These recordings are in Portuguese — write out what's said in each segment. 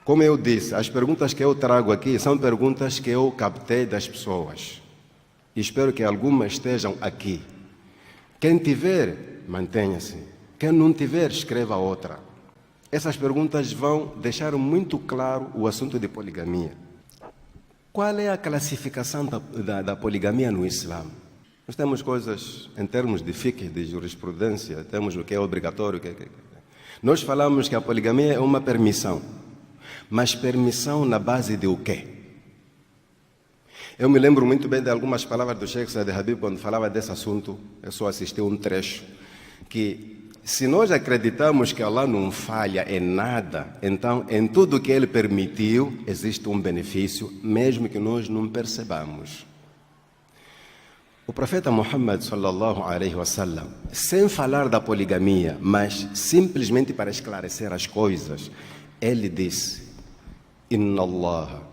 Como eu disse, as perguntas que eu trago aqui são perguntas que eu captei das pessoas. E espero que algumas estejam aqui. Quem tiver, mantenha-se. Quem não tiver, escreva outra. Essas perguntas vão deixar muito claro o assunto de poligamia. Qual é a classificação da poligamia no Islã? Nós temos coisas, em termos de fiqh, de jurisprudência, temos o que é obrigatório. Nós falamos que a poligamia é uma permissão. Mas permissão na base de o quê? Eu me lembro muito bem de algumas palavras do Sheikh Saad Habib quando falava desse assunto. Eu só assisti um trecho. Que se nós acreditamos que Allah não falha em nada, então em tudo que Ele permitiu existe um benefício, mesmo que nós não percebamos. O profeta Muhammad sallallahu alaihi wasallam, sem falar da poligamia, mas simplesmente para esclarecer as coisas, ele disse: Inna Allah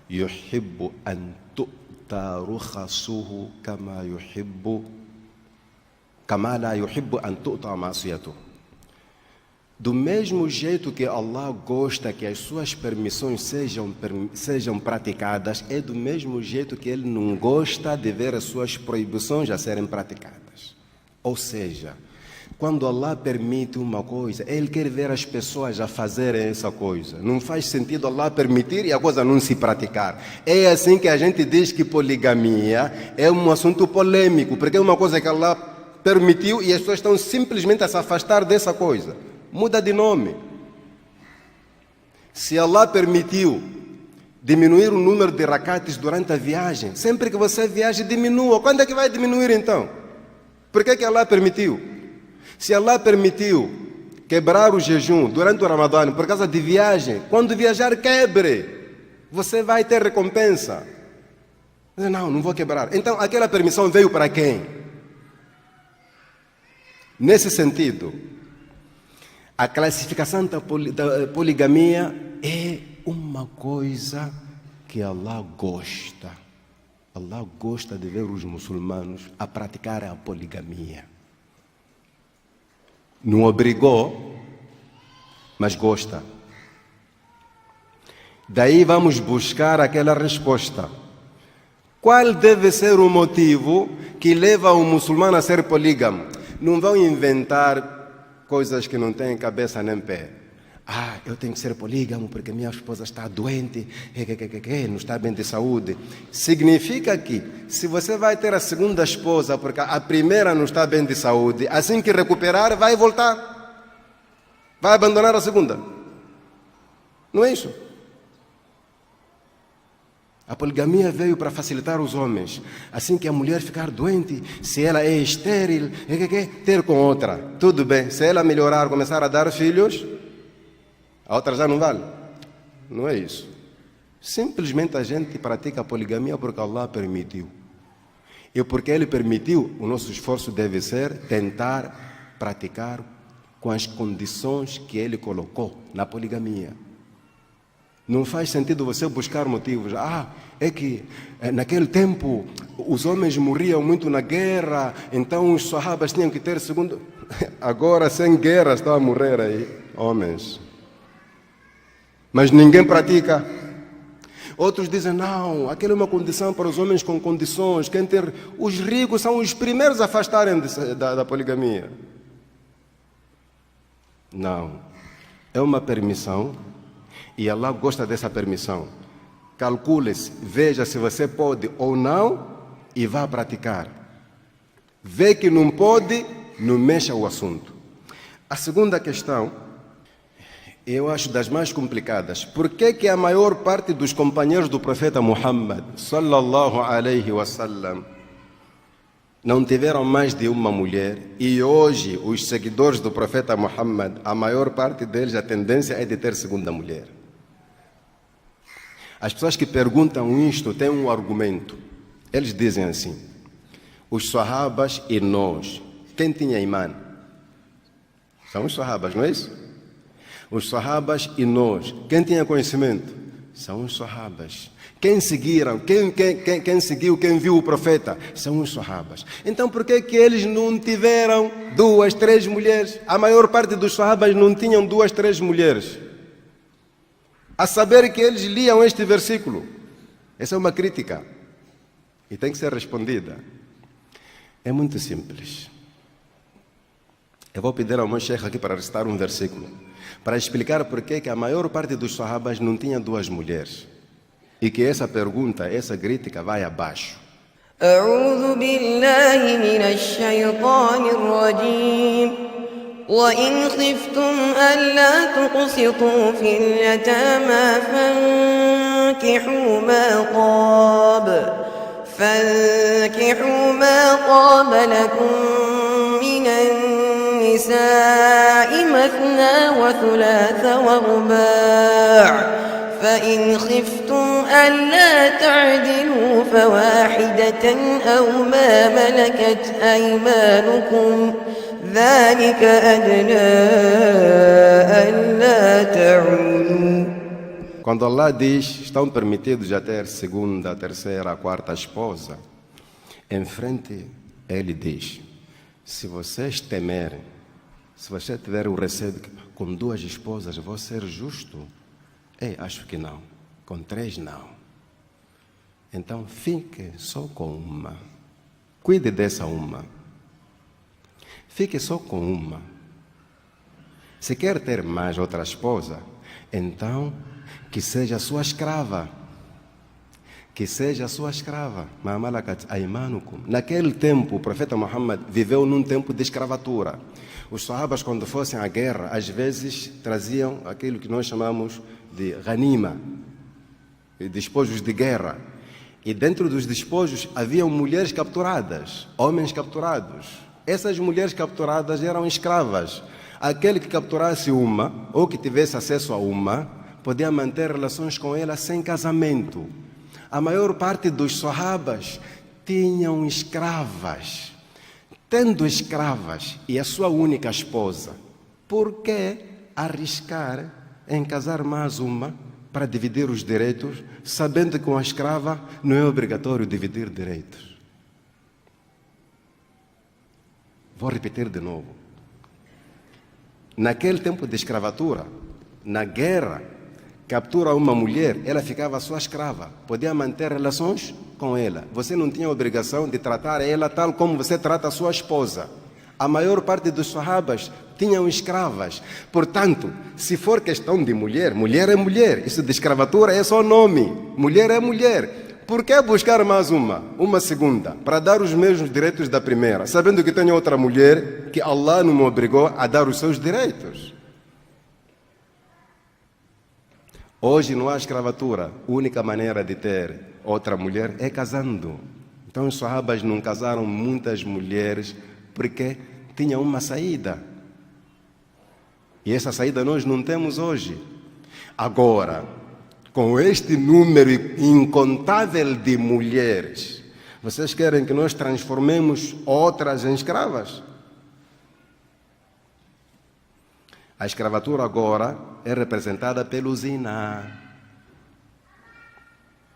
yuhibbu an tu'ta rukhasuhu kama la yuhibbu an tu'ta ma'siyatuhu. Do mesmo jeito que Allah gosta que as suas permissões sejam praticadas, é do mesmo jeito que Ele não gosta de ver as suas proibições a serem praticadas. Ou seja, quando Allah permite uma coisa, Ele quer ver as pessoas a fazerem essa coisa. Não faz sentido Allah permitir e a coisa não se praticar. É assim que a gente diz que poligamia é um assunto polêmico, porque é uma coisa que Allah permitiu e as pessoas estão simplesmente a se afastar dessa coisa. Muda de nome. Se Allah permitiu diminuir o número de rakates durante a viagem, sempre que você viaja, diminua. Quando é que vai diminuir então? Por que Allah permitiu? Se Allah permitiu quebrar o jejum durante o Ramadã por causa de viagem, quando viajar, quebre. Você vai ter recompensa. Não vou quebrar. Então, aquela permissão veio para quem? Nesse sentido, a classificação da poligamia é uma coisa que Allah gosta. Allah gosta de ver os muçulmanos a praticar a poligamia. Não obrigou, mas gosta. Daí vamos buscar aquela resposta. Qual deve ser o motivo que leva o muçulmano a ser polígamo? Não vão inventar coisas que não têm cabeça nem pé. Eu tenho que ser polígamo porque minha esposa está doente, não está bem de saúde. Significa que se você vai ter a segunda esposa porque a primeira não está bem de saúde, assim que recuperar, vai voltar. Vai abandonar a segunda. Não é isso? A poligamia veio para facilitar os homens. Assim que a mulher ficar doente, se ela é estéril, ter com outra. Tudo bem. Se ela melhorar, começar a dar filhos, a outra já não vale. Não é isso. Simplesmente a gente pratica a poligamia porque Allah permitiu. E porque Ele permitiu, o nosso esforço deve ser tentar praticar com as condições que Ele colocou na poligamia. Não faz sentido você buscar motivos. É que naquele tempo os homens morriam muito na guerra, então os sahabas tinham que ter segundo. Agora, sem guerra, estão a morrer aí, homens. Mas ninguém pratica. Outros dizem, não, aquela é uma condição para os homens com condições. Os ricos são os primeiros a afastarem da poligamia. Não. É uma permissão. E Allah gosta dessa permissão. Calcule-se, veja se você pode ou não e vá praticar. Vê que não pode, não mexa o assunto. A segunda questão, eu acho das mais complicadas. Por que a maior parte dos companheiros do profeta Muhammad, sallallahu alaihi wasallam, não tiveram mais de uma mulher e hoje os seguidores do profeta Muhammad, a maior parte deles, a tendência é de ter segunda mulher? As pessoas que perguntam isto têm um argumento. Eles dizem assim: os sahabas e nós. Quem tinha imã? São os sahabas, não é isso? Os sahabas e nós. Quem tinha conhecimento? São os sahabas. Quem seguiram? Quem seguiu, quem viu o profeta? São os sahabas. Então por que eles não tiveram 2, 3 mulheres? A maior parte dos sahabas não tinham 2, 3 mulheres. a saber que eles liam este versículo. Essa é uma crítica e tem que ser respondida. É muito simples. Eu vou pedir ao meu chefe aqui para recitar um versículo, para explicar por que a maior parte dos sahabas não tinha duas mulheres. E que essa pergunta, essa crítica vai abaixo. أعوذ بالله من الشيطان الرجيم وإن خفتم ألا تقسطوا في اليتامى فانكحوا ما طاب لكم من النساء مثنى وثلاث ورباع فإن خفتم ألا تعدلوا فواحدة أو ما ملكت أيمانكم ذلك أدنى ألا تعولوا. Quando Allah diz, estão permitidos a ter segunda, terceira, quarta esposa, em frente ele diz, se vocês temerem, se você tiver o receio de que com duas esposas vou ser justo, acho que não, com três não. Então fique só com uma, cuide dessa uma, fique só com uma. Se quer ter mais outra esposa, então que seja sua escrava. Que seja sua escrava. Naquele tempo, o profeta Muhammad viveu num tempo de escravatura. Os sahabas, quando fossem à guerra, às vezes traziam aquilo que nós chamamos de ghanima, despojos de guerra. E dentro dos despojos haviam mulheres capturadas, homens capturados. Essas mulheres capturadas eram escravas. Aquele que capturasse uma, ou que tivesse acesso a uma, podia manter relações com ela sem casamento. A maior parte dos sahabas tinham escravas. Tendo escravas e a sua única esposa, por que arriscar em casar mais uma para dividir os direitos, sabendo que com a escrava não é obrigatório dividir direitos? Vou repetir de novo. Naquele tempo de escravatura, na guerra, captura uma mulher, ela ficava sua escrava, podia manter relações com ela. Você não tinha obrigação de tratar ela tal como você trata a sua esposa. A maior parte dos sahabas tinham escravas. Portanto, se for questão de mulher, mulher é mulher. Isso de escravatura é só nome. Mulher é mulher. Por que buscar mais uma segunda, para dar os mesmos direitos da primeira, sabendo que tem outra mulher que Allah não me obrigou a dar os seus direitos? Hoje não há escravatura. A única maneira de ter outra mulher é casando. Então os sahabas não casaram muitas mulheres porque tinham uma saída. E essa saída nós não temos hoje. Agora, com este número incontável de mulheres, vocês querem que nós transformemos outras em escravas? A escravatura agora é representada pelo zina.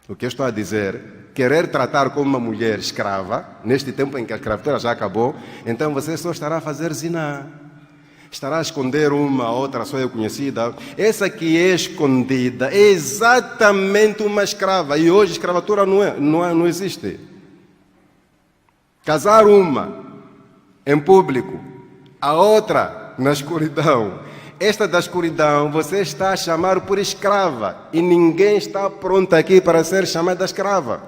O que eu estou a dizer, querer tratar como uma mulher escrava, neste tempo em que a escravatura já acabou, então você só estará a fazer zina. Estará a esconder uma, outra só é conhecida. Essa que é escondida é exatamente uma escrava. E hoje a escravatura não existe. Casar uma em público, a outra na escuridão. Esta da escuridão você está a chamar por escrava e ninguém está pronto aqui para ser chamada escrava.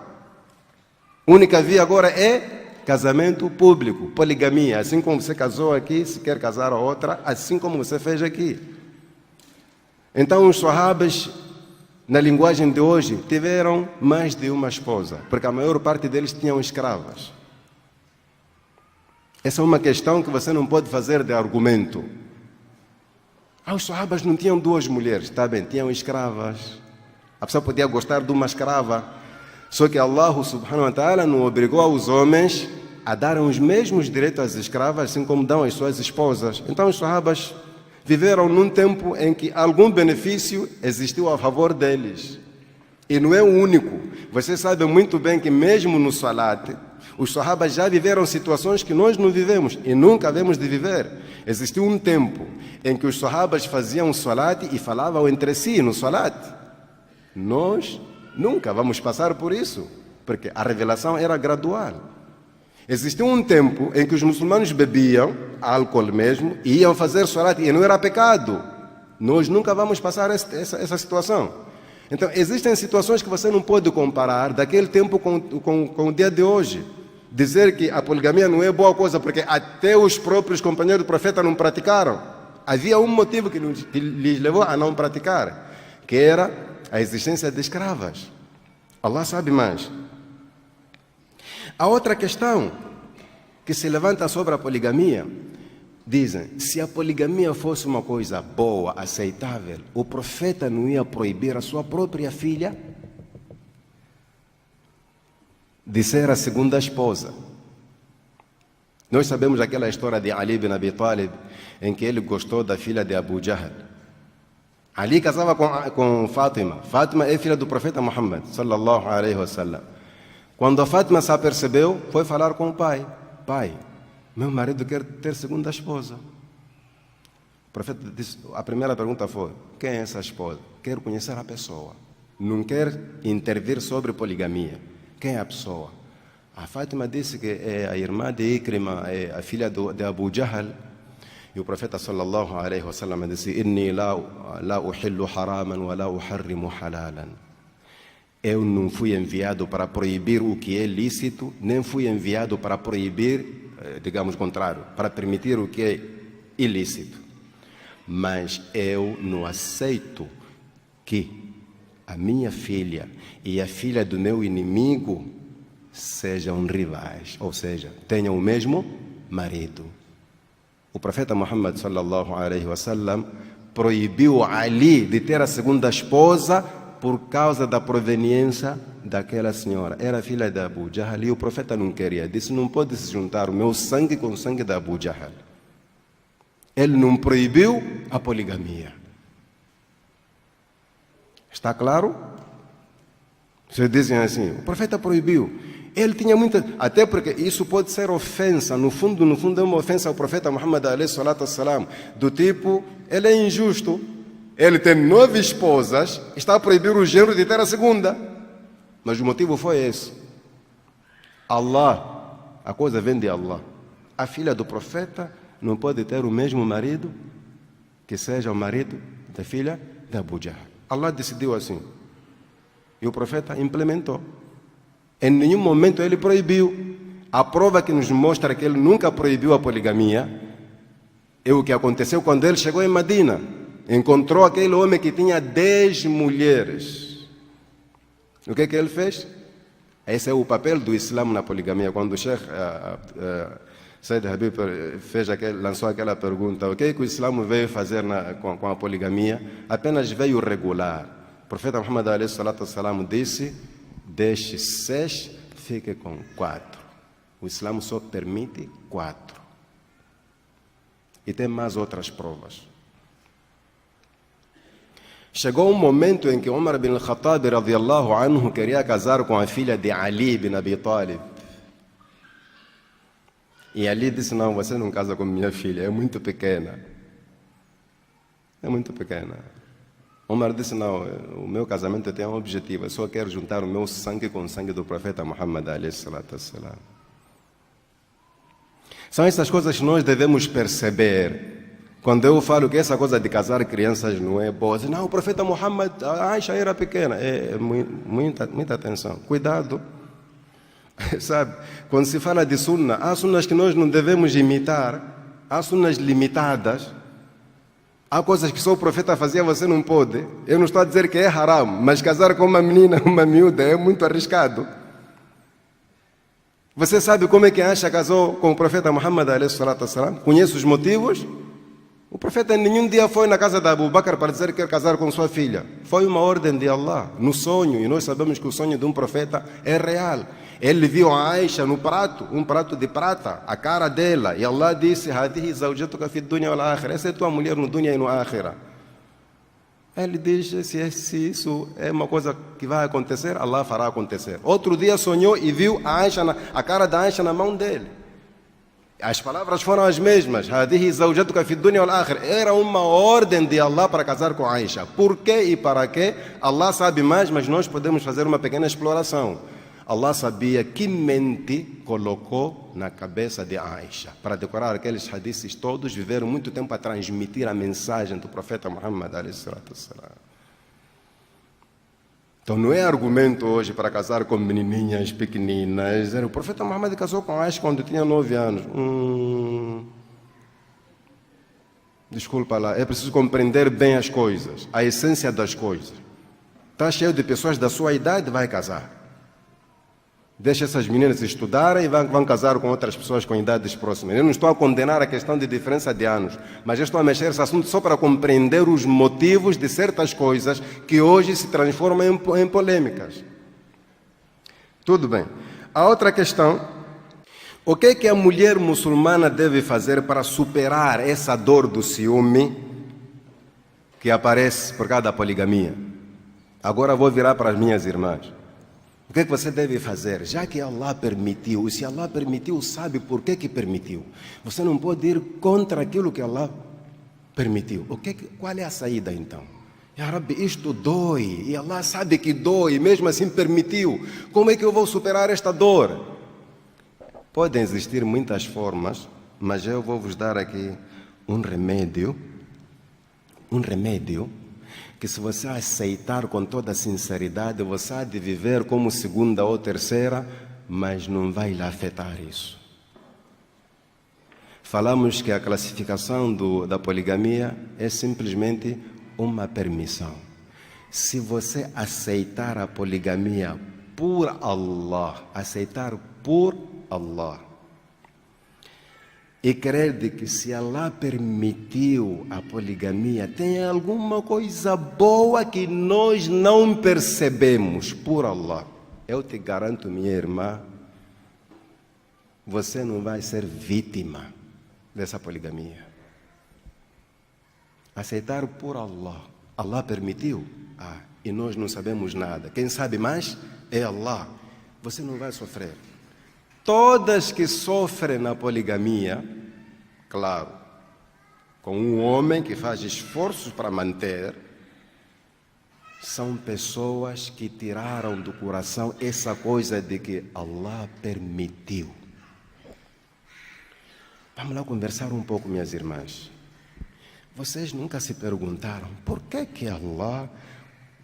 A única via agora é casamento público, poligamia. Assim como você casou aqui, se quer casar a outra, assim como você fez aqui. Então os sahabas, na linguagem de hoje, tiveram mais de uma esposa, porque a maior parte deles tinham escravas. Essa é uma questão que você não pode fazer de argumento. Os sahabas não tinham duas mulheres, está bem, tinham escravas. A pessoa podia gostar de uma escrava, só que Allah subhanahu wa ta'ala não obrigou aos homens a darem os mesmos direitos às escravas, assim como dão às suas esposas. Então os sahabas viveram num tempo em que algum benefício existiu a favor deles. E não é o único. Você sabe muito bem que mesmo no salat, os sahabas já viveram situações que nós não vivemos e nunca havemos de viver. Existiu um tempo em que os sahabas faziam salat e falavam entre si no salat. Nós nunca vamos passar por isso, porque a revelação era gradual. Existiu um tempo em que os muçulmanos bebiam álcool mesmo e iam fazer salat e não era pecado. Nós nunca vamos passar essa situação. Então, existem situações que você não pode comparar daquele tempo com o dia de hoje. Dizer que a poligamia não é boa coisa porque até os próprios companheiros do profeta não praticaram. Havia um motivo que lhes levou a não praticar, que era a existência de escravas. Allah sabe mais. A outra questão que se levanta sobre a poligamia, dizem, se a poligamia fosse uma coisa boa, aceitável, o profeta não ia proibir a sua própria filha de ser a segunda esposa. Nós sabemos aquela história de Ali bin Abi Talib, em que ele gostou da filha de Abu Jahl. Ali casava com Fátima. Fátima é filha do profeta Muhammad, sallallahu alaihi wasallam. Quando a Fátima se apercebeu, foi falar com o pai. Pai, meu marido quer ter segunda esposa. O profeta disse, a primeira pergunta foi, quem é essa esposa? Quero conhecer a pessoa. Não quer intervir sobre poligamia. Quem é a pessoa? A Fátima disse que é a irmã de Ikrima, é a filha de Abu Jahl. E o profeta sallallahu alaihi wasallam disse, inni la uhillu haraman wa la uharrimu halalan. Eu não fui enviado para proibir o que é lícito, nem fui enviado para proibir, digamos o contrário, para permitir o que é ilícito. Mas eu não aceito que a minha filha e a filha do meu inimigo sejam rivais, ou seja, tenham o mesmo marido. O profeta Muhammad sallallahu alaihi wasallam proibiu Ali de ter a segunda esposa por causa da proveniência daquela senhora. Era filha de Abu Jahl e o profeta não queria. Disse, não pode se juntar o meu sangue com o sangue de Abu Jahl. Ele não proibiu a poligamia. Está claro? Vocês dizem assim, o profeta proibiu. Ele tinha muita... Até porque isso pode ser ofensa. No fundo é uma ofensa ao profeta Muhammad alayhi salatu wassalam. Do tipo, ele é injusto. Ele tem 9 esposas, está a proibir o genro de ter a segunda. Mas o motivo foi esse. Allah, a coisa vem de Allah. A filha do profeta não pode ter o mesmo marido que seja o marido da filha de Abu Jahl. Allah decidiu assim. E o profeta implementou. Em nenhum momento ele proibiu. A prova que nos mostra que ele nunca proibiu a poligamia é o que aconteceu quando ele chegou em Medina. Encontrou aquele homem que tinha 10 mulheres. O que ele fez? Esse é o papel do Islã na poligamia. Quando o Sheikh Said Habib lançou aquela pergunta, o que o Islã veio fazer com a poligamia? Apenas veio regular. O profeta Muhammad alayhi salatu wassalam disse, deixe 6, fique com 4. O Islã só permite 4. E tem mais outras provas. Chegou um momento em que Umar bin al-Khattab radiyallahu anhu queria casar com a filha de Ali bin Abi Talib. E Ali disse, não, você não casa com minha filha, é muito pequena. É muito pequena. Umar disse, não, o meu casamento tem um objetivo, eu só quero juntar o meu sangue com o sangue do profeta Muhammad alayhi salatu wassalam. São essas coisas que nós devemos perceber. Quando eu falo que essa coisa de casar crianças não é boa, assim, não, o profeta Muhammad, a Aisha era pequena. Muita atenção, cuidado. Sabe, quando se fala de sunna, há sunnas que nós não devemos imitar, há sunnas limitadas, há coisas que só o profeta fazia, você não pode. Eu não estou a dizer que é haram, mas casar com uma menina, uma miúda, é muito arriscado. Você sabe como é que a Aisha casou com o profeta Muhammad alayhi salatu wassalam? Conhece os motivos? O profeta nenhum dia foi na casa de Abu Bakr para dizer que quer casar com sua filha. Foi uma ordem de Allah, no sonho. E nós sabemos que o sonho de um profeta é real. Ele viu a Aisha no prato, um prato de prata, a cara dela. E Allah disse, Hadihi zawjatuka fi dunya wal akhirah. Essa é tua mulher no dunya e no akhirah. Ele diz, se isso é uma coisa que vai acontecer, Allah fará acontecer. Outro dia sonhou e viu a cara da Aisha na mão dele. As palavras foram as mesmas. هذه زوجتك في الدنيا والآخرة. Era uma ordem de Allah para casar com Aisha. Por quê e para quê? Allah sabe mais, mas nós podemos fazer uma pequena exploração. Allah sabia que mente colocou na cabeça de Aisha. Para decorar aqueles hadiths todos, viveram muito tempo a transmitir a mensagem do profeta Muhammad (s.a.w). Então não é argumento hoje para casar com menininhas pequeninas. O profeta Muhammad casou com Aisha quando tinha 9 anos. Desculpa lá, é preciso compreender bem as coisas, a essência das coisas. Está cheio de pessoas da sua idade, vai casar. Deixa essas meninas estudarem e vão casar com outras pessoas com idades próximas. Eu não estou a condenar a questão de diferença de anos, mas eu estou a mexer esse assunto só para compreender os motivos de certas coisas que hoje se transformam em polêmicas. Tudo bem. A outra questão, o que é que a mulher muçulmana deve fazer para superar essa dor do ciúme que aparece por causa da poligamia? Agora vou virar para as minhas irmãs. O que é que você deve fazer? Já que Allah permitiu, e se Allah permitiu, sabe por que permitiu. Você não pode ir contra aquilo que Allah permitiu. Qual é a saída então? Ya Rabbi, isto dói, e Allah sabe que dói, mesmo assim permitiu. Como é que eu vou superar esta dor? Podem existir muitas formas, mas eu vou vos dar aqui um remédio que se você aceitar com toda a sinceridade, você há de viver como segunda ou terceira, mas não vai lhe afetar isso. Falamos que a classificação da poligamia é simplesmente uma permissão. Se você aceitar a poligamia por Allah, e crer de que se Allah permitiu a poligamia, tem alguma coisa boa que nós não percebemos, por Allah. Eu te garanto, minha irmã, você não vai ser vítima dessa poligamia. Aceitar por Allah. Allah permitiu? E nós não sabemos nada. Quem sabe mais é Allah. Você não vai sofrer. Todas que sofrem na poligamia, claro, com um homem que faz esforços para manter, são pessoas que tiraram do coração essa coisa de que Allah permitiu. Vamos lá conversar um pouco, minhas irmãs. Vocês nunca se perguntaram por que Allah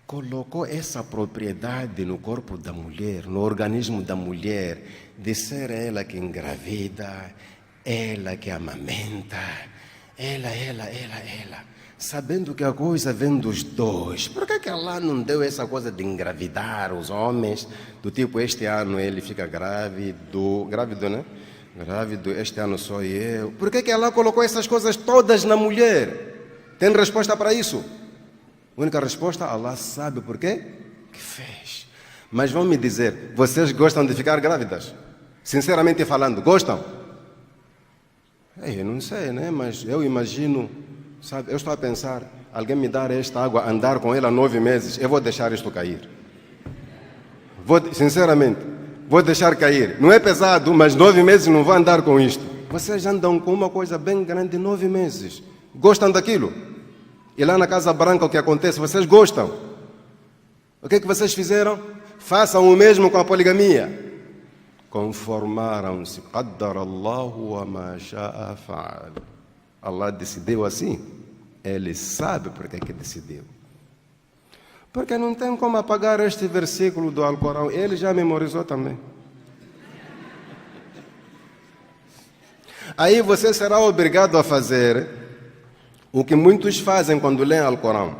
colocou essa propriedade no corpo da mulher, no organismo da mulher, de ser ela que engravida, ela que amamenta, ela, sabendo que a coisa vem dos dois. Por que Allah não deu essa coisa de engravidar os homens, do tipo, este ano ele fica grávido, né? Grávido, este ano sou eu. Por que Allah colocou essas coisas todas na mulher? Tem resposta para isso? A única resposta, Allah sabe por quê que fez. Mas vão me dizer, vocês gostam de ficar grávidas? Sinceramente falando, gostam? Eu não sei, né? Mas eu imagino, sabe? Eu estou a pensar, alguém me dar esta água, andar com ela 9 meses, eu vou deixar isto cair. Sinceramente, vou deixar cair. Não é pesado, mas 9 meses não vou andar com isto. Vocês andam com uma coisa bem grande 9 meses. Gostam daquilo? E lá na Casa Branca o que acontece? Vocês gostam? O que vocês fizeram? Façam o mesmo com a poligamia. Conformaram-se. Qaddarallahu wa ma sha'a fa'al. Allah decidiu assim. Ele sabe por que decidiu. Porque não tem como apagar este versículo do Alcorão. Ele já memorizou também. Aí você será obrigado a fazer o que muitos fazem quando leem o Alcorão.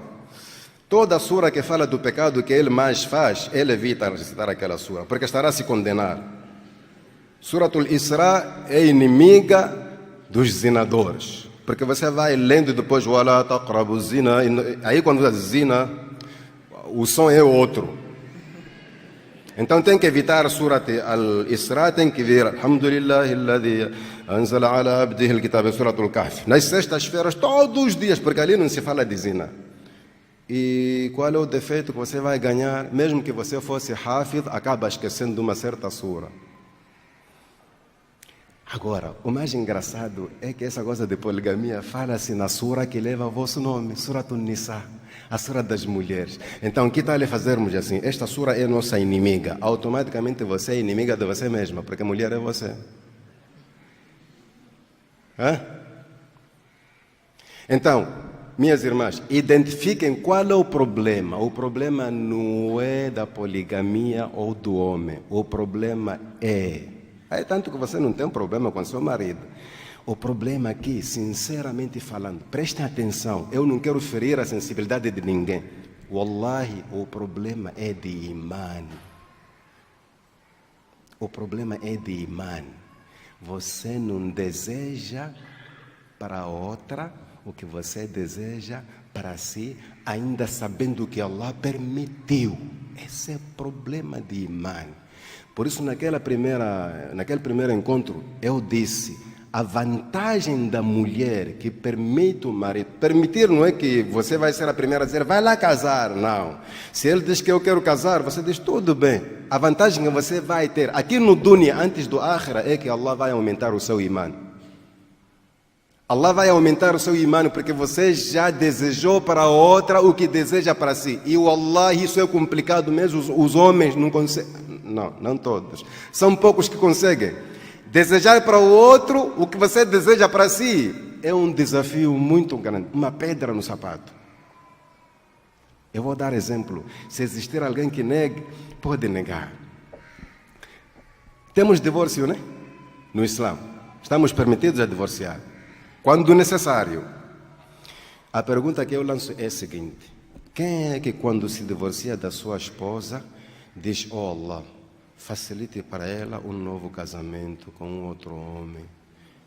Toda sura que fala do pecado que ele mais faz, ele evita recitar aquela sura, porque estará a se condenar. Suratul Isra é inimiga dos zinadores, porque você vai lendo depois wala taqrabu zina, aí quando você diz zina, o som é outro. Então tem que evitar Surat Al-Isra, tem que ver Alhamdulillahi alladhi anzala ala abdihi al-kitab, Suratul Kahf. Nas sextas-feiras, todos os dias, porque ali não se fala de zina. E qual é o defeito que você vai ganhar? Mesmo que você fosse Hafid, acaba esquecendo de uma certa sura. Agora, o mais engraçado é que essa coisa de poligamia fala-se na sura que leva o vosso nome, Surat Nisa, a sura das mulheres. Então, que tal fazermos assim? Esta sura é nossa inimiga. Automaticamente você é inimiga de você mesma, porque a mulher é você. Hã? Então, minhas irmãs, identifiquem qual é o problema. O problema não é da poligamia ou do homem. O problema é tanto que você não tem problema com seu marido. O problema aqui, sinceramente falando, prestem atenção, eu não quero ferir a sensibilidade de ninguém. Wallahi, o problema é de iman. O problema é de iman. Você não deseja para outra o que você deseja para si, ainda sabendo que Allah permitiu. Esse é o problema de iman. Por isso, naquele primeiro encontro, eu disse, a vantagem da mulher que permite o marido, permitir não é que você vai ser a primeira a dizer, vai lá casar, não. Se ele diz que eu quero casar, você diz, tudo bem. A vantagem que você vai ter, aqui no dunya, antes do akhira, é que Allah vai aumentar o seu imã. Allah vai aumentar o seu imã, porque você já desejou para outra o que deseja para si. E o Allah, isso é complicado mesmo, os homens não conseguem. Não todos. São poucos que conseguem. Desejar para o outro o que você deseja para si é um desafio muito grande. Uma pedra no sapato. Eu vou dar exemplo. Se existir alguém que negue, pode negar. Temos divórcio, né? No Islã. Estamos permitidos a divorciar. Quando necessário. A pergunta que eu lanço é a seguinte. Quem é que quando se divorcia da sua esposa diz, oh Allah, facilite para ela um novo casamento com outro homem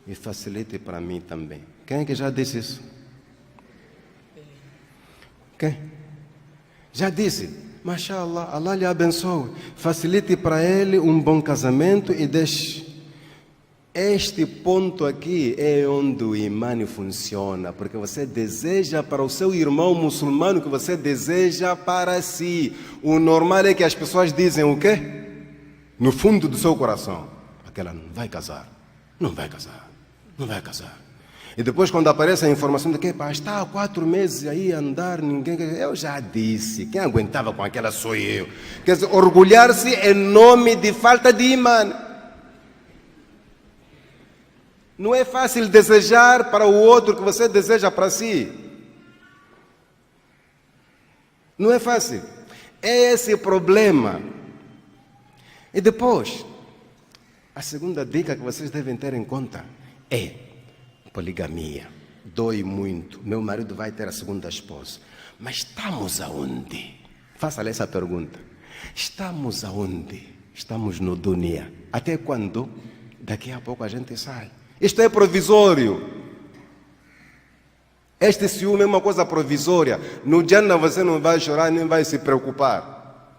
e facilite para mim também? Quem é que já disse isso? Quem? Já disse, mashallah, Allah lhe abençoe, facilite para ele um bom casamento e deixe. Este ponto aqui é onde o imã funciona, porque você deseja para o seu irmão muçulmano que você deseja para si. O normal é que as pessoas dizem o quê? No fundo do seu coração, aquela não vai casar, não vai casar, não vai casar. E depois quando aparece a informação de que está há 4 meses aí a andar, ninguém... Eu já disse, quem aguentava com aquela sou eu. Quer dizer, orgulhar-se em nome de falta de imã. Não é fácil desejar para o outro o que você deseja para si. Não é fácil. É esse o problema. E depois, a segunda dica que vocês devem ter em conta é poligamia. Dói muito. Meu marido vai ter a segunda esposa. Mas estamos aonde? Faça-lhe essa pergunta. Estamos aonde? Estamos no dunya. Até quando? Daqui a pouco a gente sai. Isto é provisório. Este ciúme é uma coisa provisória. No Jannah você não vai chorar nem vai se preocupar.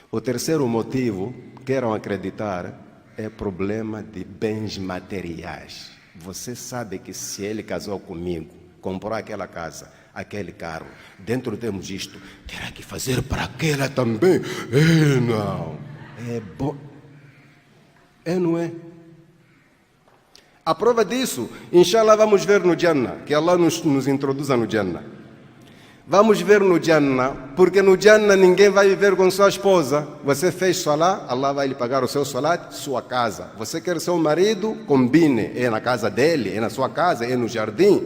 O terceiro motivo, queiram acreditar, é problema de bens materiais. Você sabe que se ele casou comigo, comprou aquela casa, aquele carro, dentro temos isto, terá que fazer para aquela também. Não. É bom. Não é? A prova disso, inshallah, vamos ver no Jannah, que Allah nos introduza no Jannah. Vamos ver no Jannah, porque no Jannah ninguém vai viver com sua esposa. Você fez salat, Allah vai lhe pagar o seu salat, sua casa. Você quer seu marido, combine, é na casa dele, é na sua casa, é no jardim.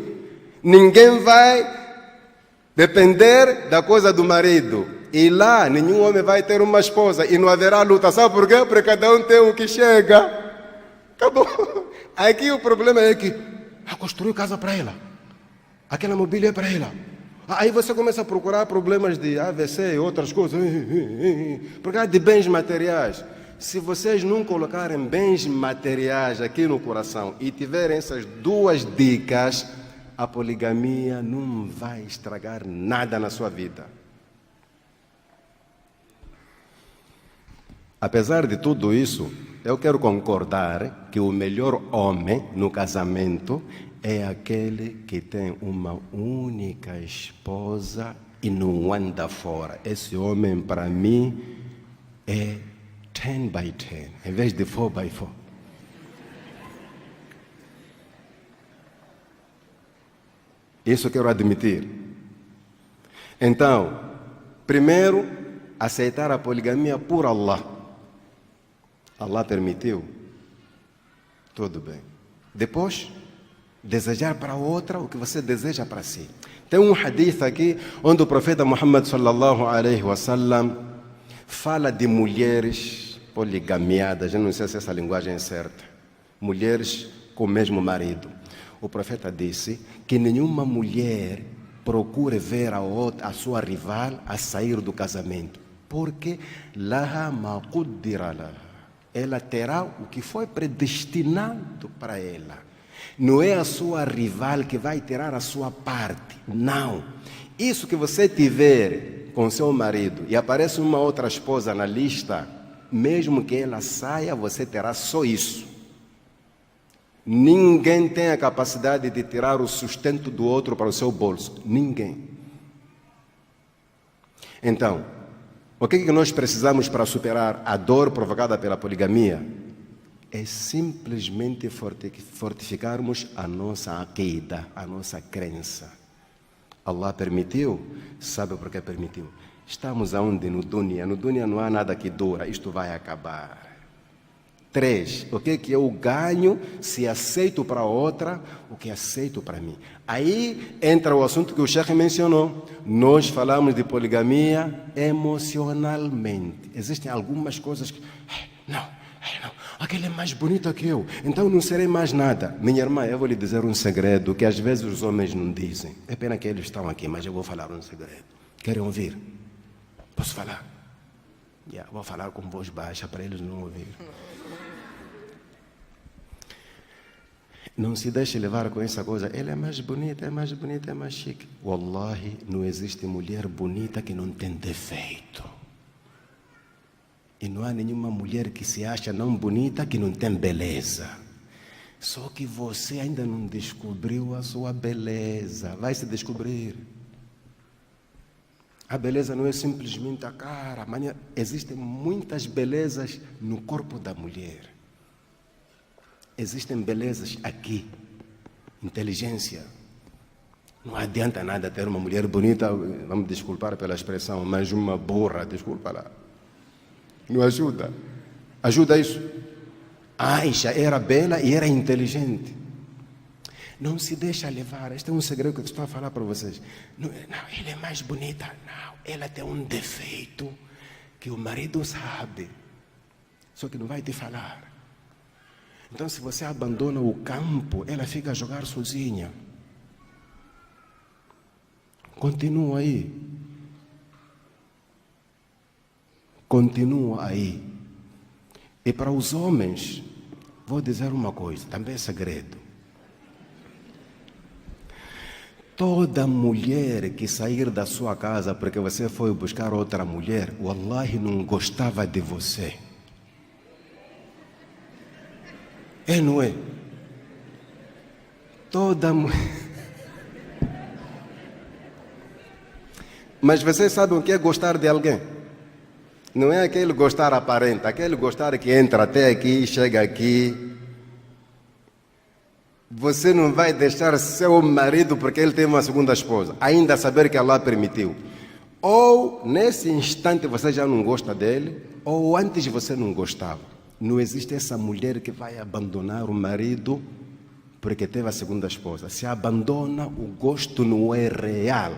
Ninguém vai depender da coisa do marido. E lá, nenhum homem vai ter uma esposa e não haverá luta. Sabe por quê? Porque cada um tem o que chega. Acabou. Aqui o problema é que construiu casa para ela. Aquela mobília é para ela. Aí você começa a procurar problemas de AVC e outras coisas. Por causa de bens materiais. Se vocês não colocarem bens materiais aqui no coração e tiverem essas 2 dicas, a poligamia não vai estragar nada na sua vida. Apesar de tudo isso, eu quero concordar que o melhor homem no casamento é aquele que tem uma única esposa e não anda fora. Esse homem, para mim, é 10 by 10, em vez de 4 by 4. Isso eu quero admitir. Então, primeiro, aceitar a poligamia por Allah. Allah permitiu. Tudo bem. Depois, desejar para outra o que você deseja para si. Tem um hadith aqui onde o profeta Muhammad sallallahu alaihi wasallam fala de mulheres poligamiadas. Eu não sei se essa linguagem é certa. Mulheres com o mesmo marido. O profeta disse que nenhuma mulher procure ver a sua rival a sair do casamento, porque laha ma quddira laha. Ela terá o que foi predestinado para ela. Não é a sua rival que vai tirar a sua parte. Não. Isso que você tiver com seu marido e aparece uma outra esposa na lista, mesmo que ela saia, você terá só isso. Ninguém tem a capacidade de tirar o sustento do outro para o seu bolso. Ninguém. Então, o que nós precisamos para superar a dor provocada pela poligamia? É simplesmente fortificarmos a nossa aqida, a nossa crença. Allah permitiu, sabe por que permitiu? Estamos aonde? No dunya. No dunya não há nada que dura, isto vai acabar. 3, o que eu ganho se aceito para outra, o que aceito para mim. Aí entra o assunto que o Sheikh mencionou. Nós falamos de poligamia emocionalmente. Existem algumas coisas que... Não, aquele é mais bonito que eu, então não serei mais nada. Minha irmã, eu vou lhe dizer um segredo que às vezes os homens não dizem. É pena que eles estão aqui, mas eu vou falar um segredo. Querem ouvir? Posso falar? Vou falar com voz baixa para eles não ouvirem. Não se deixe levar com essa coisa. Ela é mais bonita, é mais chique. Wallahi, não existe mulher bonita que não tem defeito. E não há nenhuma mulher que se acha não bonita que não tem beleza. Só que você ainda não descobriu a sua beleza. Vai se descobrir. A beleza não é simplesmente a cara. Existem muitas belezas no corpo da mulher. Existem belezas aqui. Inteligência. Não adianta nada ter uma mulher bonita, vamos desculpar pela expressão, mas uma burra, desculpa lá. Não ajuda. Ajuda isso. Aisha era bela e era inteligente. Não se deixa levar. Este é um segredo que eu estou a falar para vocês. Não, ela é mais bonita. Não, ela tem um defeito que o marido sabe. Só que não vai te falar. Então, se você abandona o campo, ela fica a jogar sozinha. Continua aí. Continua aí. E para os homens, vou dizer uma coisa, também é segredo. Toda mulher que sair da sua casa porque você foi buscar outra mulher, wallahi não gostava de você. É, não é? Toda mulher. Mas vocês sabem o que é gostar de alguém? Não é aquele gostar aparente, aquele gostar que entra até aqui, chega aqui. Você não vai deixar seu marido porque ele tem uma segunda esposa, ainda saber que Allah permitiu. Ou nesse instante você já não gosta dele, ou antes você não gostava. Não existe essa mulher que vai abandonar o marido porque teve a segunda esposa. Se abandona, o gosto não é real.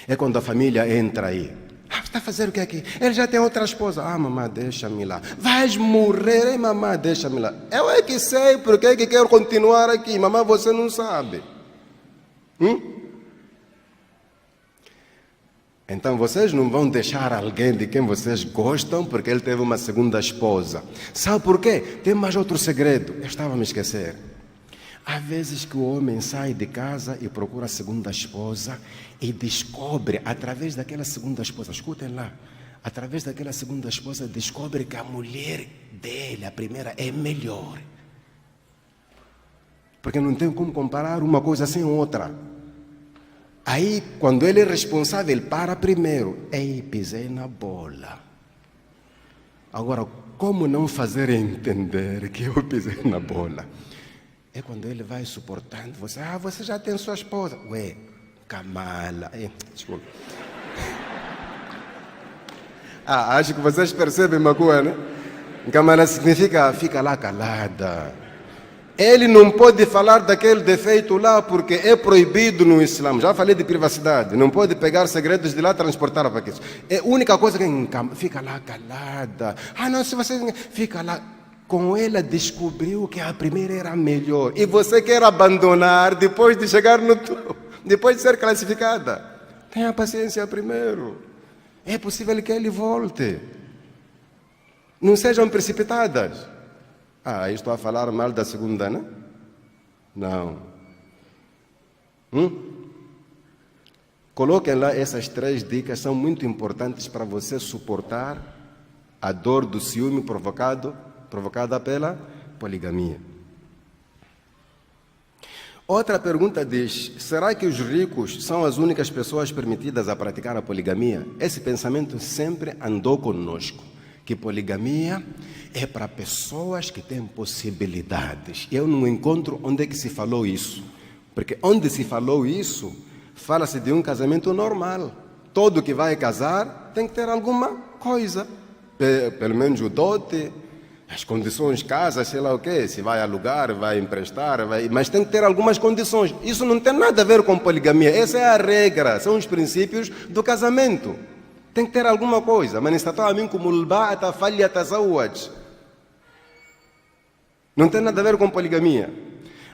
É quando a família entra aí. Você está fazendo o que aqui? Ele já tem outra esposa. Mamãe, deixa-me lá. Vais morrer, mamãe, deixa-me lá. Eu é que sei porque é que quero continuar aqui. Mamãe, você não sabe. Então vocês não vão deixar alguém de quem vocês gostam porque ele teve uma segunda esposa. Sabe por quê? Tem mais outro segredo. Eu estava a me esquecer. Há vezes que o homem sai de casa e procura a segunda esposa e descobre, através daquela segunda esposa, escutem lá, através daquela segunda esposa, descobre que a mulher dele, a primeira, é melhor. Porque não tem como comparar uma coisa sem outra. Aí, quando ele é responsável, ele para primeiro. Ei, pisei na bola. Agora, como não fazer entender que eu pisei na bola? É quando ele vai suportando você. Você já tem sua esposa. Ué, Kamala. Desculpa. Acho que vocês percebem uma coisa, né? Kamala significa fica lá calada. Ele não pode falar daquele defeito lá porque é proibido no Islã. Já falei de privacidade. Não pode pegar segredos de lá e transportar para aqui. É a única coisa que fica lá calada. Não, se você fica lá. Com ela descobriu que a primeira era melhor. E você quer abandonar depois de chegar no topo, depois de ser classificada. Tenha paciência primeiro. É possível que ele volte. Não sejam precipitadas. Estou a falar mal da segunda, né? Não. Coloquem lá essas 3 dicas, são muito importantes para você suportar a dor do ciúme provocada pela poligamia. Outra pergunta diz: será que os ricos são as únicas pessoas permitidas a praticar a poligamia? Esse pensamento sempre andou conosco, que poligamia é para pessoas que têm possibilidades. Eu não encontro onde é que se falou isso, porque onde se falou isso, fala-se de um casamento normal. Todo que vai casar tem que ter alguma coisa, pelo menos o dote, as condições, casa, sei lá o quê, se vai alugar, vai emprestar, mas tem que ter algumas condições. Isso não tem nada a ver com poligamia, essa é a regra, são os princípios do casamento. Tem que ter alguma coisa. Man istata'a minkum al-ba'ata falyatazawwaj. Não tem nada a ver com poligamia.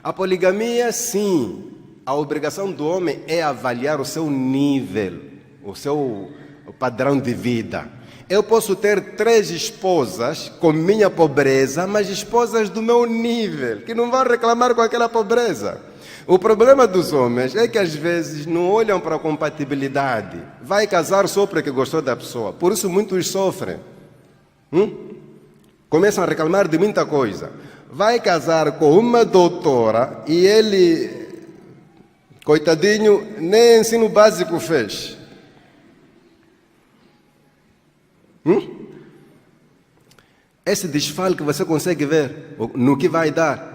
A poligamia, sim, a obrigação do homem é avaliar o seu nível, o seu padrão de vida. Eu posso ter 3 esposas com minha pobreza, mas esposas do meu nível, que não vão reclamar com aquela pobreza. O problema dos homens é que às vezes não olham para a compatibilidade. Vai casar só porque gostou da pessoa. Por isso muitos sofrem. Começam a reclamar de muita coisa. Vai casar com uma doutora e ele, coitadinho, nem ensino básico fez. Esse desfalque você consegue ver no que vai dar.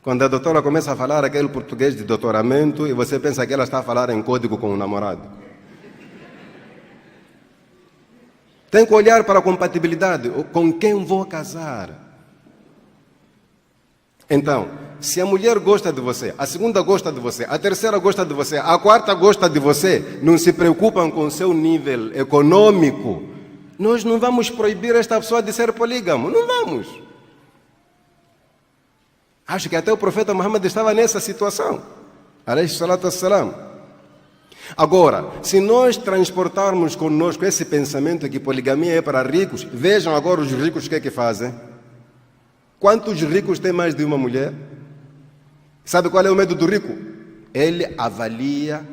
Quando a doutora começa a falar aquele português de doutoramento e você pensa que ela está a falar em código com o namorado. Tem que olhar para a compatibilidade. Com quem vou casar? Então, se a mulher gosta de você, a segunda gosta de você, a terceira gosta de você, a quarta gosta de você, não se preocupam com o seu nível econômico, nós não vamos proibir esta pessoa de ser polígamo. Não vamos. Acho que até o profeta Muhammad estava nessa situação. Alayhi salatu wassalam. Agora, se nós transportarmos conosco esse pensamento de que poligamia é para ricos, vejam agora os ricos o que é que fazem. Quantos ricos têm mais de uma mulher? Sabe qual é o medo do rico? Ele avalia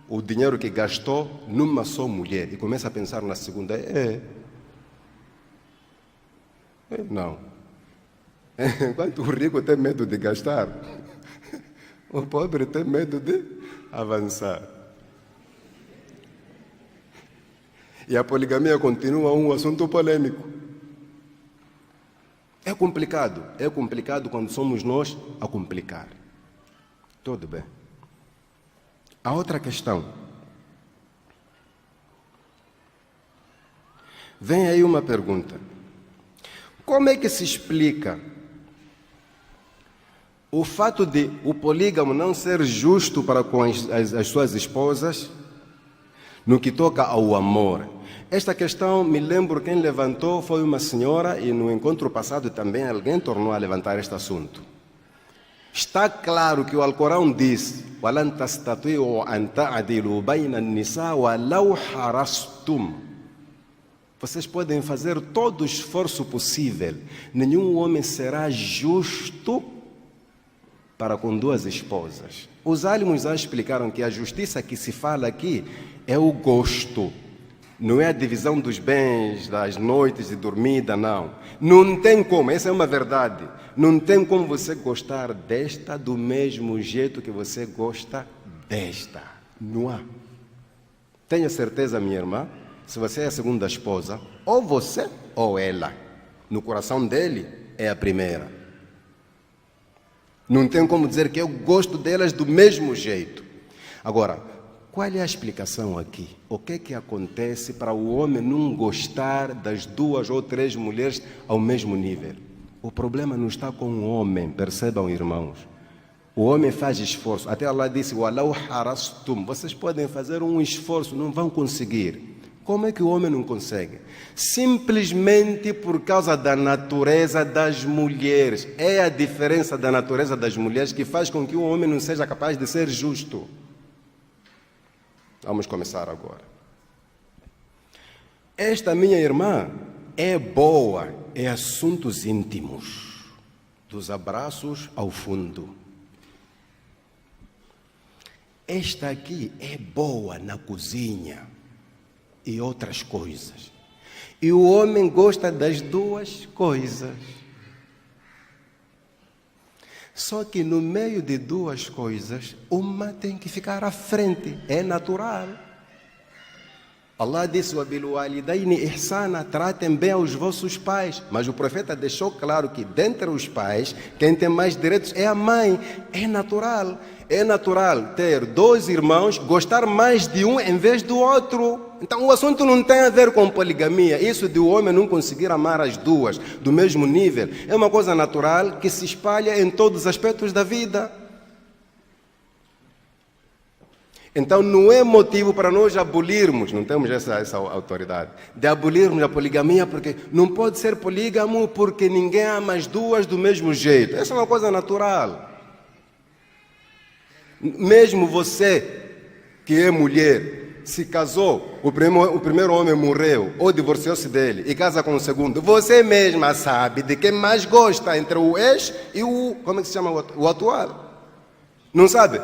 o dinheiro que gastou numa só mulher e começa a pensar na segunda. Não. Enquanto o rico tem medo de gastar, o pobre tem medo de avançar. E a poligamia continua um assunto polêmico. É complicado quando somos nós a complicar. Tudo bem. A outra questão. Vem aí uma pergunta. Como é que se explica o fato de o polígamo não ser justo para com as suas esposas no que toca ao amor? Esta questão, me lembro, quem levantou foi uma senhora e no encontro passado também alguém tornou a levantar este assunto. Está claro que o Alcorão diz: وَلَنْ تَسْتَطِيعُوا أَنْ تَعْدِلُوا بَيْنَ النِّسَاءِ وَلَوْ حَرَصْتُمْ. Vocês podem fazer todo o esforço possível. Nenhum homem será justo para com 2 esposas. Os álamos já explicaram que a justiça que se fala aqui é o gosto. Não é a divisão dos bens, das noites de dormida, não. Não tem como, essa é uma verdade. Não tem como você gostar desta do mesmo jeito que você gosta desta. Não há. Tenha certeza, minha irmã, se você é a segunda esposa, ou você ou ela. No coração dele é a primeira. Não tem como dizer que eu gosto delas do mesmo jeito. Agora, qual é a explicação aqui? O que é que acontece para o homem não gostar das 2 ou 3 mulheres ao mesmo nível? O problema não está com o homem, percebam, irmãos. O homem faz esforço. Até Allah disse, "Walau harastum", vocês podem fazer um esforço, não vão conseguir. Como é que o homem não consegue? Simplesmente por causa da natureza das mulheres. É a diferença da natureza das mulheres que faz com que o homem não seja capaz de ser justo. Vamos começar agora. Esta minha irmã é boa em assuntos íntimos, dos abraços ao fundo. Esta aqui é boa na cozinha e outras coisas. E o homem gosta das 2 coisas. Só que no meio de 2 coisas, uma tem que ficar à frente. É natural. Allah disse, "Wabilwalidaini ihsana", tratem bem aos vossos pais. Mas o profeta deixou claro que dentre os pais, quem tem mais direitos é a mãe. É natural. É natural ter 2 irmãos, gostar mais de um em vez do outro. Então o assunto não tem a ver com poligamia. Isso de o homem não conseguir amar as 2 do mesmo nível é uma coisa natural que se espalha em todos os aspectos da vida. Então não é motivo para nós abolirmos, não temos essa autoridade, de abolirmos a poligamia, porque não pode ser polígamo porque ninguém ama as 2 do mesmo jeito. Essa é uma coisa natural. Mesmo você, que é mulher, se casou, o primeiro homem morreu ou divorciou-se dele e casa com o segundo, você mesma sabe de quem mais gosta entre o ex e o, como é que se chama, o atual. Não sabe?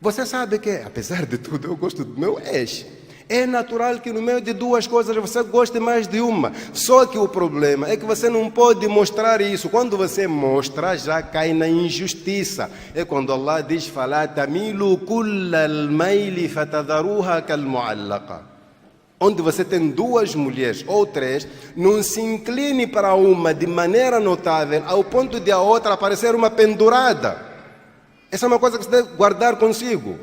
Você sabe que, apesar de tudo, eu gosto do meu ex. É natural que no meio de 2 coisas você goste mais de uma. Só que o problema é que você não pode mostrar isso. Quando você mostra, já cai na injustiça. É quando Allah diz, "Fala tamilu kullal maili fatadharuha kal mu'allaqa". Onde você tem 2 mulheres ou 3, não se incline para uma de maneira notável ao ponto de a outra parecer uma pendurada. Essa é uma coisa que você deve guardar consigo.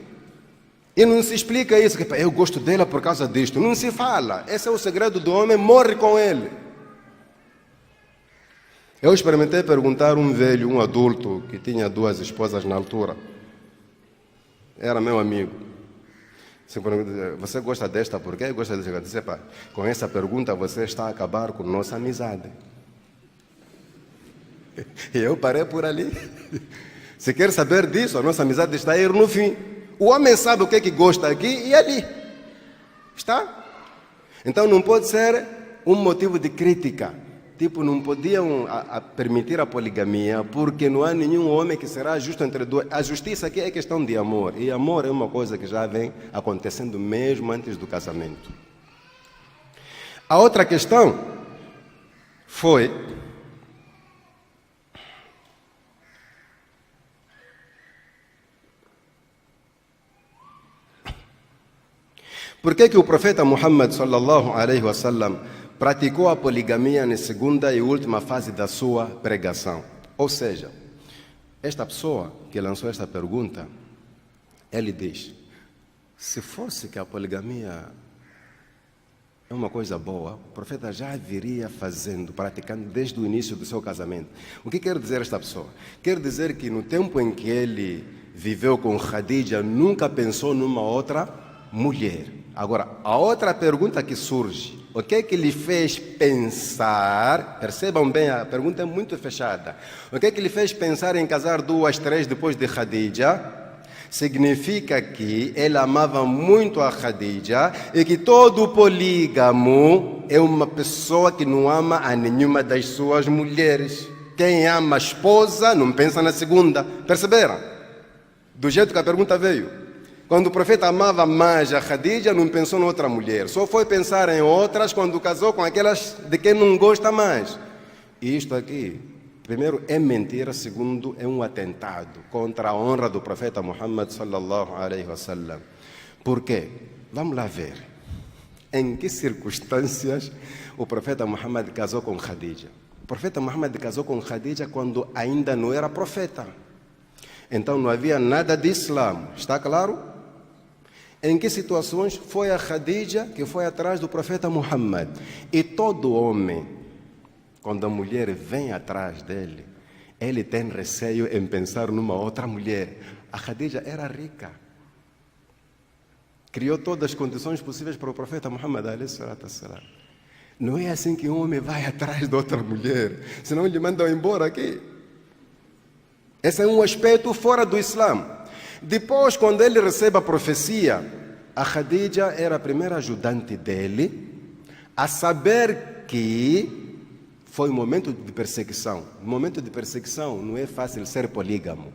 E não se explica isso, que eu gosto dela por causa disto. Não se fala. Esse é o segredo do homem, morre com ele. Eu experimentei perguntar a um velho, um adulto, que tinha 2 esposas na altura. Era meu amigo. Você gosta desta por quê? Gosta desta? Eu disse, com essa pergunta você está a acabar com nossa amizade. E eu parei por ali. Se quer saber disso, a nossa amizade está a ir no fim. O homem sabe o que é que gosta aqui e ali. Está? Então não pode ser um motivo de crítica. Tipo, não podiam permitir a poligamia porque não há nenhum homem que será justo entre 2. A justiça aqui é questão de amor. E amor é uma coisa que já vem acontecendo mesmo antes do casamento. A outra questão foi... Por que o profeta Muhammad sallallahu alaihi wasallam praticou a poligamia na segunda e última fase da sua pregação? Ou seja, esta pessoa que lançou esta pergunta, ele diz, se fosse que a poligamia é uma coisa boa, o profeta já viria fazendo, praticando desde o início do seu casamento. O que quer dizer esta pessoa? Quer dizer que no tempo em que ele viveu com Khadija, nunca pensou numa outra mulher. Agora, a outra pergunta que surge, o que é que lhe fez pensar, percebam bem, a pergunta é muito fechada, o que é que lhe fez pensar em casar 2, 3 depois de Khadija? Significa que ele amava muito a Khadija e que todo polígamo é uma pessoa que não ama a nenhuma das suas mulheres. Quem ama a esposa não pensa na segunda. Perceberam? Do jeito que a pergunta veio. Quando o profeta amava mais a Khadija, não pensou em outra mulher. Só foi pensar em outras quando casou com aquelas de quem não gosta mais. E isto aqui, primeiro, é mentira. Segundo, é um atentado contra a honra do profeta Muhammad sallallahu alaihi wasallam. Por quê? Vamos lá ver. Em que circunstâncias o profeta Muhammad casou com Khadija? profeta Muhammad casou com Khadija quando ainda não era profeta. Então não havia nada de Islã, está claro? Em que situações foi a Khadija que foi atrás do profeta Muhammad? E todo homem, quando a mulher vem atrás dele, ele tem receio em pensar numa outra mulher. A Khadija era rica. Criou todas as condições possíveis para o profeta Muhammad. Não é assim que um homem vai atrás de outra mulher, senão lhe mandam embora aqui. Esse é um aspecto fora do Islã. Depois, quando ele recebe a profecia, a Khadija era a primeira ajudante dele a saber que foi um momento de perseguição. No momento de perseguição não é fácil ser polígamo.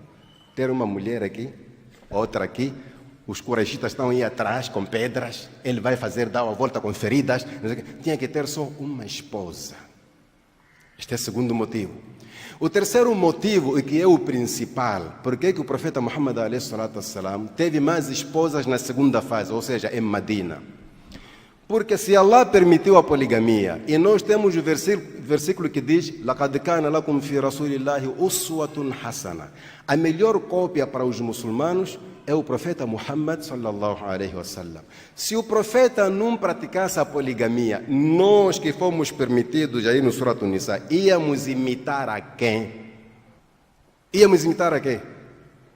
Ter uma mulher aqui, outra aqui, os quraishitas estão aí atrás com pedras, ele vai dar uma volta com feridas. Tinha que ter só uma esposa. Este é o segundo motivo. O terceiro motivo, e que é o principal, por que o profeta Muhammad teve mais esposas na segunda fase, ou seja, em Medina? Porque se Allah permitiu a poligamia, e nós temos o versículo que diz: لَقَدْ كَانَ لَكُمْ فِي رَسُولِ اللَّهِ أُسْوَةٌ حَسَنَةٌ. A melhor cópia para os muçulmanos é o profeta Muhammad sallallahu alaihi wasallam. Se o profeta não praticasse a poligamia, nós que fomos permitidos aí no Surat An-Nisa, íamos imitar a quem? Íamos imitar a quem?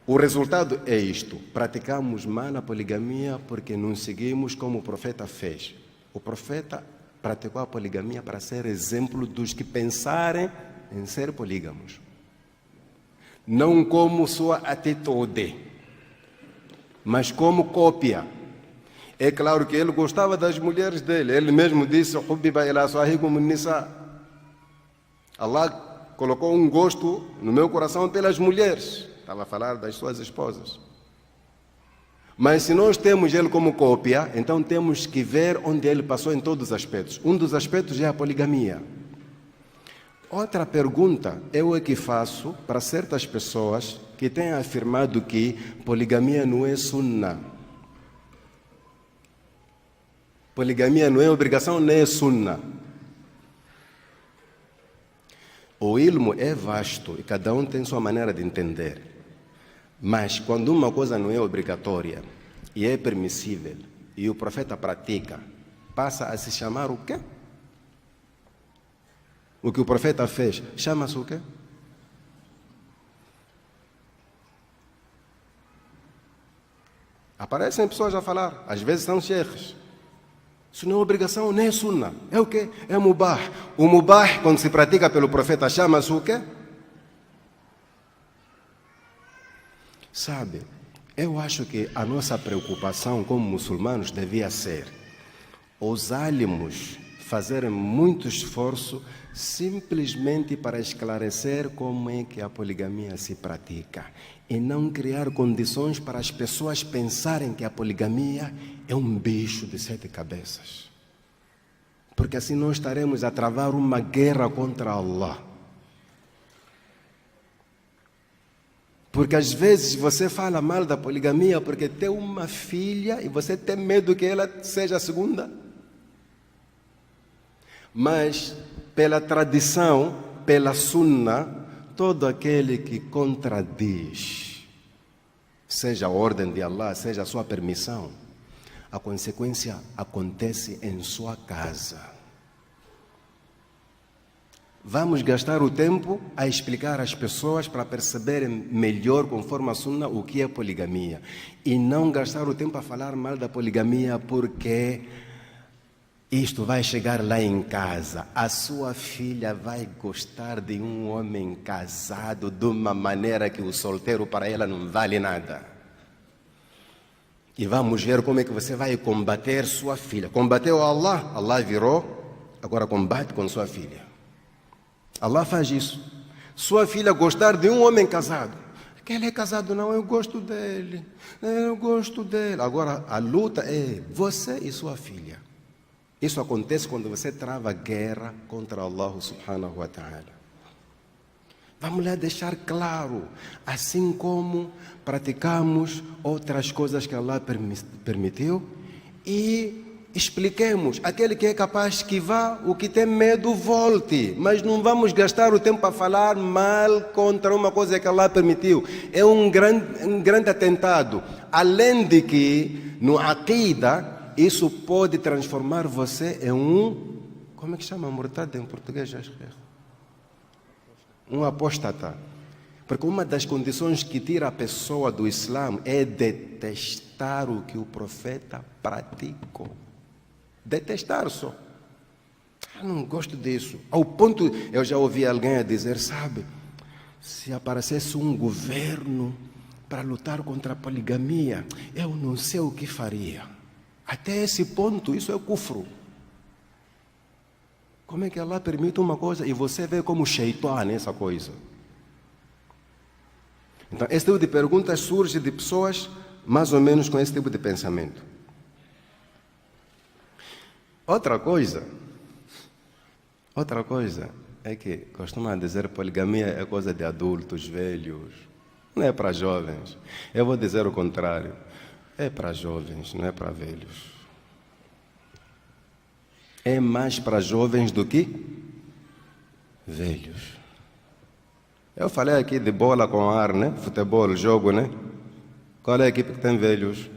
O resultado é isto: praticamos mal a poligamia porque não seguimos como o profeta fez. O profeta praticou a poligamia para ser exemplo dos que pensarem em ser polígamos, não como sua atitude, mas como cópia. É claro que ele gostava das mulheres dele. Ele mesmo disse: "Hubbiba ila sahikum an-nisa". Allah colocou um gosto no meu coração pelas mulheres. Estava a falar das suas esposas. Mas se nós temos ele como cópia, então temos que ver onde ele passou em todos os aspectos. Um dos aspectos é a poligamia. Outra pergunta eu é que faço para certas pessoas que têm afirmado que poligamia não é sunnah. Poligamia não é obrigação, nem é sunnah. O ilmo é vasto e cada um tem sua maneira de entender. Mas quando uma coisa não é obrigatória e é permissível e o profeta pratica, passa a se chamar o quê? O que o profeta fez, chama-se o quê? Aparecem pessoas a falar, às vezes são sheikhs. Isso não é obrigação, nem é sunnah. É o quê? É mubah. O mubah, quando se pratica pelo profeta, chama-se o quê? Sabe, eu acho que a nossa preocupação como muçulmanos devia ser os álamos fazerem muito esforço simplesmente para esclarecer como é que a poligamia se pratica e não criar condições para as pessoas pensarem que a poligamia é um bicho de 7 cabeças. Porque assim nós estaremos a travar uma guerra contra Allah. Porque às vezes você fala mal da poligamia porque tem uma filha e você tem medo que ela seja a segunda. Mas pela tradição, pela sunnah, todo aquele que contradiz, seja a ordem de Allah, seja a sua permissão, a consequência acontece em sua casa. Vamos gastar o tempo a explicar às pessoas para perceberem melhor, conforme a sunnah, o que é poligamia. E não gastar o tempo a falar mal da poligamia porque isto vai chegar lá em casa. A sua filha vai gostar de um homem casado de uma maneira que o solteiro para ela não vale nada. E vamos ver como é que você vai combater sua filha. Combateu Allah, Allah virou, agora combate com sua filha. Allah faz isso. Sua filha gostar de um homem casado. Que ele é casado, não, eu gosto dele. Eu gosto dele. Agora a luta é você e sua filha. Isso acontece quando você trava guerra contra Allah subhanahu wa ta'ala. Vamos lá deixar claro, assim como praticamos outras coisas que Allah permitiu e expliquemos. Aquele que é capaz que vá, o que tem medo volte. Mas não vamos gastar o tempo a falar mal contra uma coisa que Allah permitiu. É um grande atentado. Além de que, no Aqida, isso pode transformar você em um... Como é que chama murtad em português? Um apóstata. Porque uma das condições que tira a pessoa do Islã é detestar o que o profeta praticou. Detestar só. Eu não gosto disso. Ao ponto, eu já ouvi alguém a dizer, sabe, se aparecesse um governo para lutar contra a poligamia, eu não sei o que faria. Até esse ponto, isso é kufru. Como é que Allah permite uma coisa e você vê como shaitan nessa coisa? Então, esse tipo de perguntas surge de pessoas mais ou menos com esse tipo de pensamento. Outra coisa é que costumam dizer que poligamia é coisa de adultos, velhos, não é para jovens. Eu vou dizer o contrário, é para jovens, não é para velhos. É mais para jovens do que velhos. Eu falei aqui de bola com ar, né? Futebol, jogo, né? Qual é a equipe que tem velhos?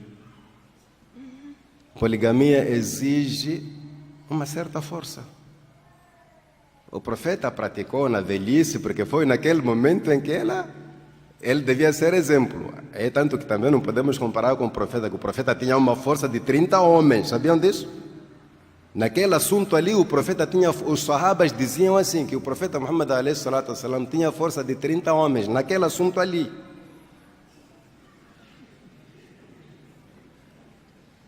Poligamia exige uma certa força. O profeta praticou na velhice porque foi naquele momento em que ele devia ser exemplo. É tanto que também não podemos comparar com o profeta, que o profeta tinha uma força de 30 homens. Sabiam disso? Naquele assunto ali, o profeta tinha, os sahabas diziam assim, que o profeta Muhammad a.s. tinha força de 30 homens, naquele assunto ali.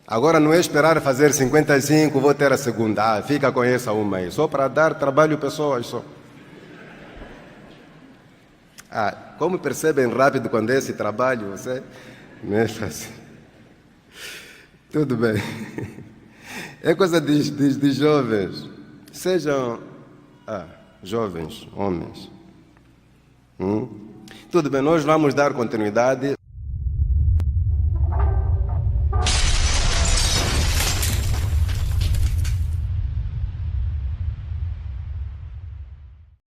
Agora não é esperar fazer 55, vou ter a segunda, fica com essa uma aí, só para dar trabalho pessoas só. Como percebem rápido quando é esse trabalho, você não é fácil. Tudo bem. É coisa de jovens. Sejam jovens, homens. Tudo bem, nós vamos dar continuidade.